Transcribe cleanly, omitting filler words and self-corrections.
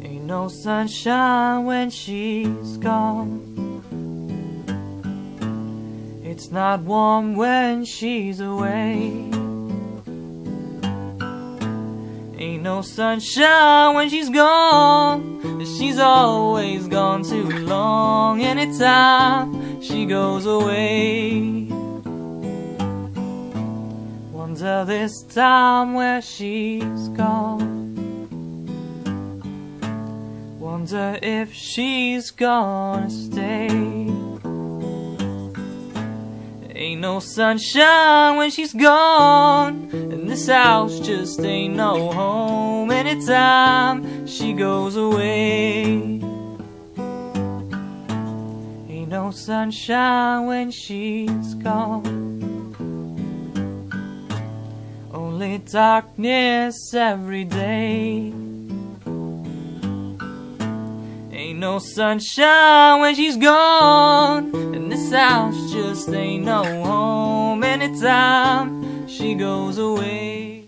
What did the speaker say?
Ain't no sunshine when she's gone. It's not warm when she's away. Ain't no sunshine when she's gone. She's always gone too long. Anytime she goes away, wonder this time where she's gone. Wonder if she's gonna stay. Ain't no sunshine when she's gone, and this house just ain't no home. Anytime she goes away, ain't no sunshine when she's gone. Only darkness every day. Ain't no sunshine when she's gone, and this house just ain't no home. Anytime she goes away.